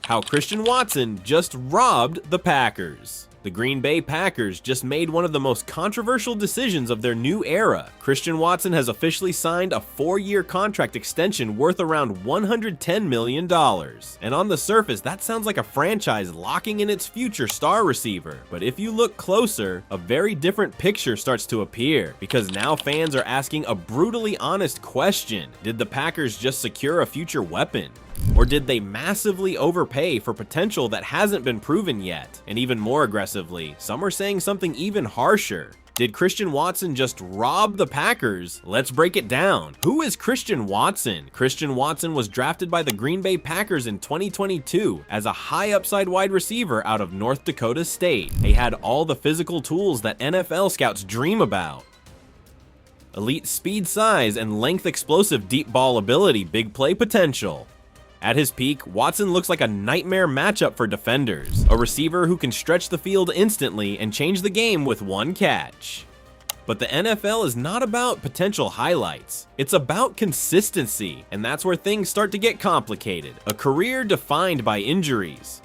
how Christian Watson just robbed the Packers. The Green Bay Packers just made one of the most controversial decisions of their new era. Christian Watson has officially signed a 4-year contract extension worth around $110 million. And on the surface, that sounds like a franchise locking in its future star receiver. But if you look closer, a very different picture starts to appear, because now fans are asking a brutally honest question. Did the Packers just secure a future weapon? Or did they massively overpay for potential that hasn't been proven yet? And even more aggressively, some are saying something even harsher. Did Christian Watson just rob the Packers? Let's break it down. Who is Christian Watson? Christian Watson was drafted by the Green Bay Packers in 2022 as a high upside wide receiver out of North Dakota State. He had all the physical tools that NFL scouts dream about. Elite speed, size, and length, explosive deep ball ability, big play potential. At his peak, Watson looks like a nightmare matchup for defenders, a receiver who can stretch the field instantly and change the game with one catch. But the NFL is not about potential highlights, it's about consistency, and that's where things start to get complicated. A career defined by injuries.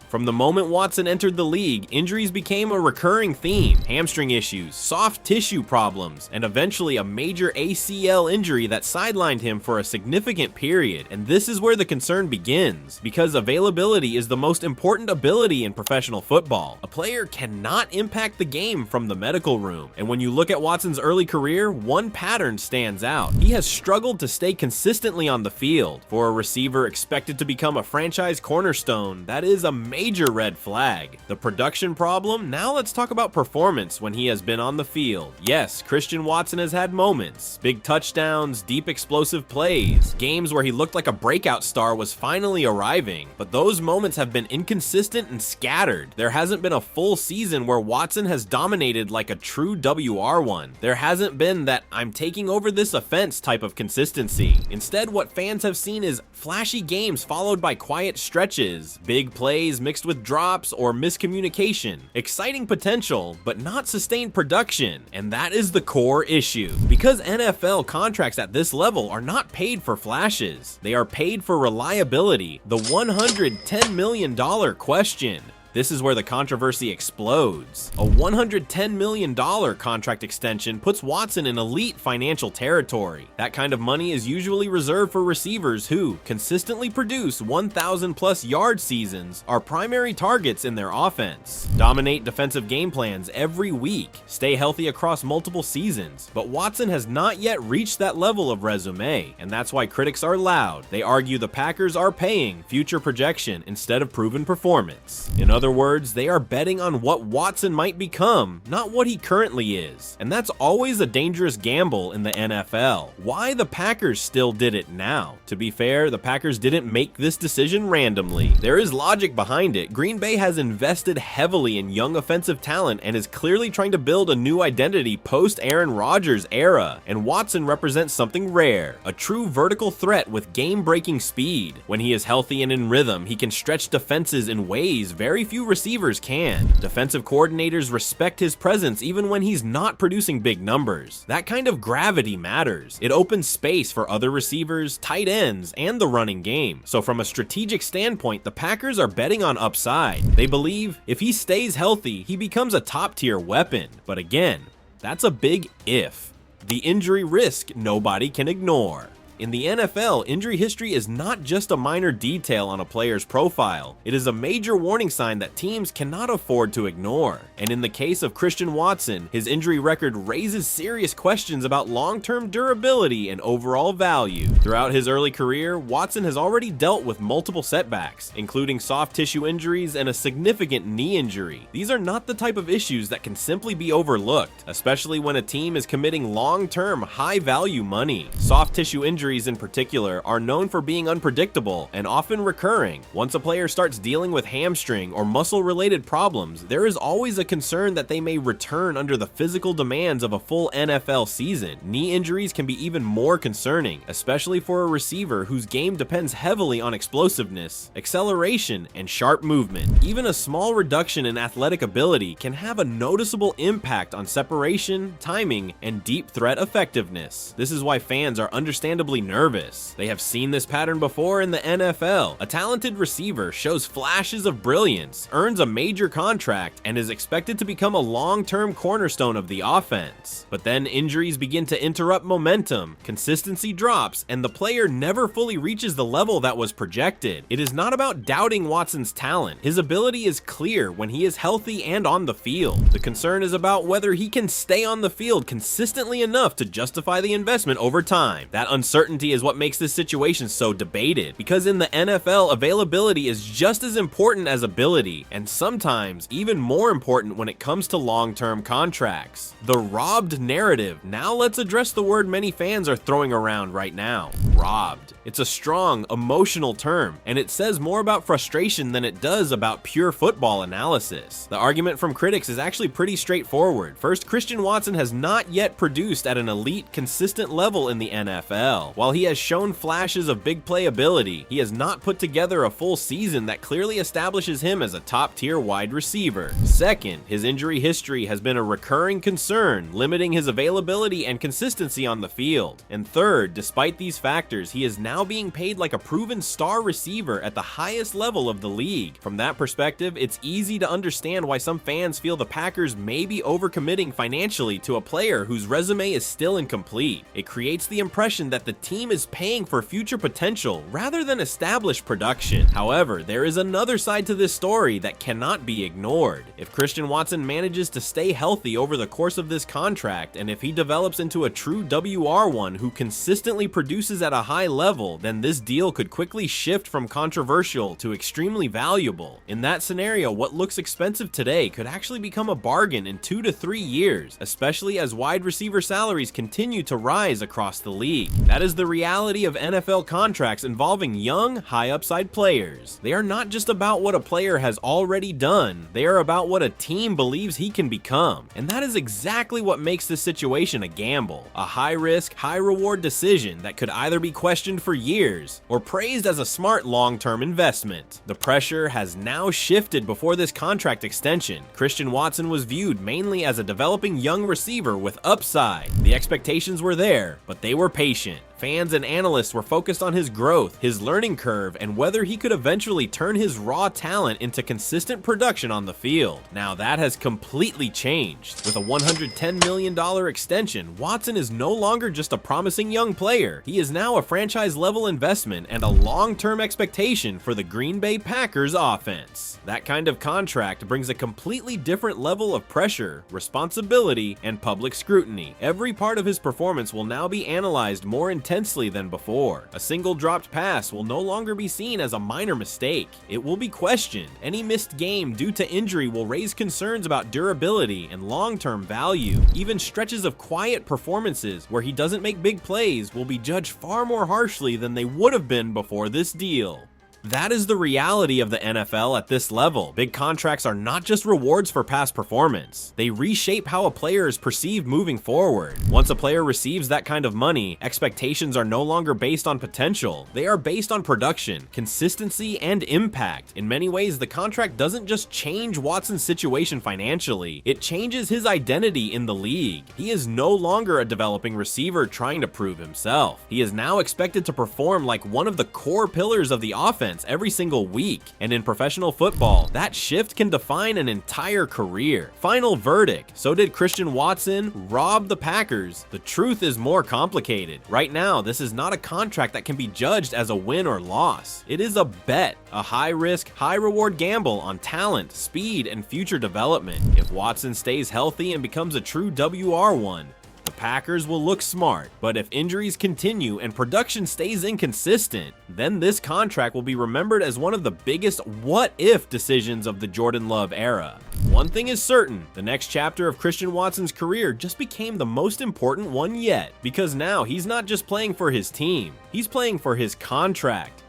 From the moment Watson entered the league, injuries became a recurring theme. Hamstring issues, soft tissue problems, and eventually a major ACL injury that sidelined him for a significant period. And this is where the concern begins, because availability is the most important ability in professional football. A player cannot impact the game from the medical room. And when you look at Watson's early career, one pattern stands out. He has struggled to stay consistently on the field. For a receiver expected to become a franchise cornerstone, that is a major red flag. The production problem? Now let's talk about performance when he has been on the field. Yes, Christian Watson has had moments. Big touchdowns, deep explosive plays, games where he looked like a breakout star was finally arriving. But those moments have been inconsistent and scattered. There hasn't been a full season where Watson has dominated like a true WR1. There hasn't been that I'm taking over this offense type of consistency. Instead, what fans have seen is flashy games followed by quiet stretches, big plays mixed with drops or miscommunication, exciting potential, but not sustained production, and that is the core issue. Because NFL contracts at this level are not paid for flashes, they are paid for reliability, the $110 million question. This is where the controversy explodes. A $110 million contract extension puts Watson in elite financial territory. That kind of money is usually reserved for receivers who consistently produce 1,000+ yard seasons, are primary targets in their offense, dominate defensive game plans every week, stay healthy across multiple seasons. But Watson has not yet reached that level of resume, and that's why critics are loud. They argue the Packers are paying future projection instead of proven performance. In other words, they are betting on what Watson might become, not what he currently is. And that's always a dangerous gamble in the NFL. Why the Packers still did it now? To be fair, the Packers didn't make this decision randomly. There is logic behind it. Green Bay has invested heavily in young offensive talent and is clearly trying to build a new identity post Aaron Rodgers era. And Watson represents something rare, a true vertical threat with game-breaking speed. When he is healthy and in rhythm, he can stretch defenses in ways very few receivers can. Defensive coordinators respect his presence even when he's not producing big numbers. That kind of gravity matters. It opens space for other receivers, tight ends, and the running game. So from a strategic standpoint, the Packers are betting on upside. They believe if he stays healthy, he becomes a top-tier weapon. But again, that's a big if. The injury risk nobody can ignore. In the NFL, injury history is not just a minor detail on a player's profile. It is a major warning sign that teams cannot afford to ignore. And in the case of Christian Watson, his injury record raises serious questions about long-term durability and overall value. Throughout his early career, Watson has already dealt with multiple setbacks, including soft tissue injuries and a significant knee injury. These are not the type of issues that can simply be overlooked, especially when a team is committing long-term, high-value money. Soft tissue injuries in particular are known for being unpredictable and often recurring. Once a player starts dealing with hamstring or muscle-related problems, there is always a concern that they may return under the physical demands of a full NFL season. Knee injuries can be even more concerning, especially for a receiver whose game depends heavily on explosiveness, acceleration, and sharp movement. Even a small reduction in athletic ability can have a noticeable impact on separation, timing, and deep threat effectiveness. This is why fans are understandably excessively nervous. They have seen this pattern before in the NFL. A talented receiver shows flashes of brilliance, earns a major contract, and is expected to become a long-term cornerstone of the offense. But then injuries begin to interrupt momentum, consistency drops, and the player never fully reaches the level that was projected. It is not about doubting Watson's talent. His ability is clear when he is healthy and on the field. The concern is about whether he can stay on the field consistently enough to justify the investment over time. That uncertainty is what makes this situation so debated, because in the NFL, availability is just as important as ability, and sometimes even more important when it comes to long-term contracts. The robbed narrative. Now let's address the word many fans are throwing around right now. Robbed. It's a strong, emotional term, and it says more about frustration than it does about pure football analysis. The argument from critics is actually pretty straightforward. First, Christian Watson has not yet produced at an elite, consistent level in the NFL. While he has shown flashes of big play ability, he has not put together a full season that clearly establishes him as a top-tier wide receiver. Second, his injury history has been a recurring concern, limiting his availability and consistency on the field. And third, despite these factors, he is now being paid like a proven star receiver at the highest level of the league. From that perspective, it's easy to understand why some fans feel the Packers may be overcommitting financially to a player whose resume is still incomplete. It creates the impression that the team is paying for future potential rather than established production. However, there is another side to this story that cannot be ignored. If Christian Watson manages to stay healthy over the course of this contract, and if he develops into a true WR1 who consistently produces at a high level, then this deal could quickly shift from controversial to extremely valuable. In that scenario, what looks expensive today could actually become a bargain in 2 to 3 years, especially as wide receiver salaries continue to rise across the league. That is the reality of NFL contracts involving young, high-upside players. They are not just about what a player has already done, they are about what a team believes he can become. And that is exactly what makes this situation a gamble, a high-risk, high-reward decision that could either be questioned for years or praised as a smart long-term investment. The pressure has now shifted before this contract extension. Christian Watson was viewed mainly as a developing young receiver with upside. The expectations were there, but they were patient. Fans and analysts were focused on his growth, his learning curve, and whether he could eventually turn his raw talent into consistent production on the field. Now that has completely changed. With a $110 million extension, Watson is no longer just a promising young player. He is now a franchise-level investment and a long-term expectation for the Green Bay Packers offense. That kind of contract brings a completely different level of pressure, responsibility, and public scrutiny. Every part of his performance will now be analyzed more intensely than before. A single dropped pass will no longer be seen as a minor mistake. It will be questioned. Any missed game due to injury will raise concerns about durability and long-term value. Even stretches of quiet performances where he doesn't make big plays will be judged far more harshly than they would have been before this deal. That is the reality of the NFL at this level. Big contracts are not just rewards for past performance. They reshape how a player is perceived moving forward. Once a player receives that kind of money, expectations are no longer based on potential. They are based on production, consistency, and impact. In many ways, the contract doesn't just change Watson's situation financially, it changes his identity in the league. He is no longer a developing receiver trying to prove himself. He is now expected to perform like one of the core pillars of the offense every single week, and in professional football, that shift can define an entire career. Final verdict: so did Christian Watson rob the Packers? The truth is more complicated. Right now, this is not a contract that can be judged as a win or loss. It is a bet, a high-risk, high-reward gamble on talent, speed, and future development. If Watson stays healthy and becomes a true WR1, the Packers will look smart, but if injuries continue and production stays inconsistent, then this contract will be remembered as one of the biggest what-if decisions of the Jordan Love era. One thing is certain, the next chapter of Christian Watson's career just became the most important one yet, because now he's not just playing for his team, he's playing for his contract.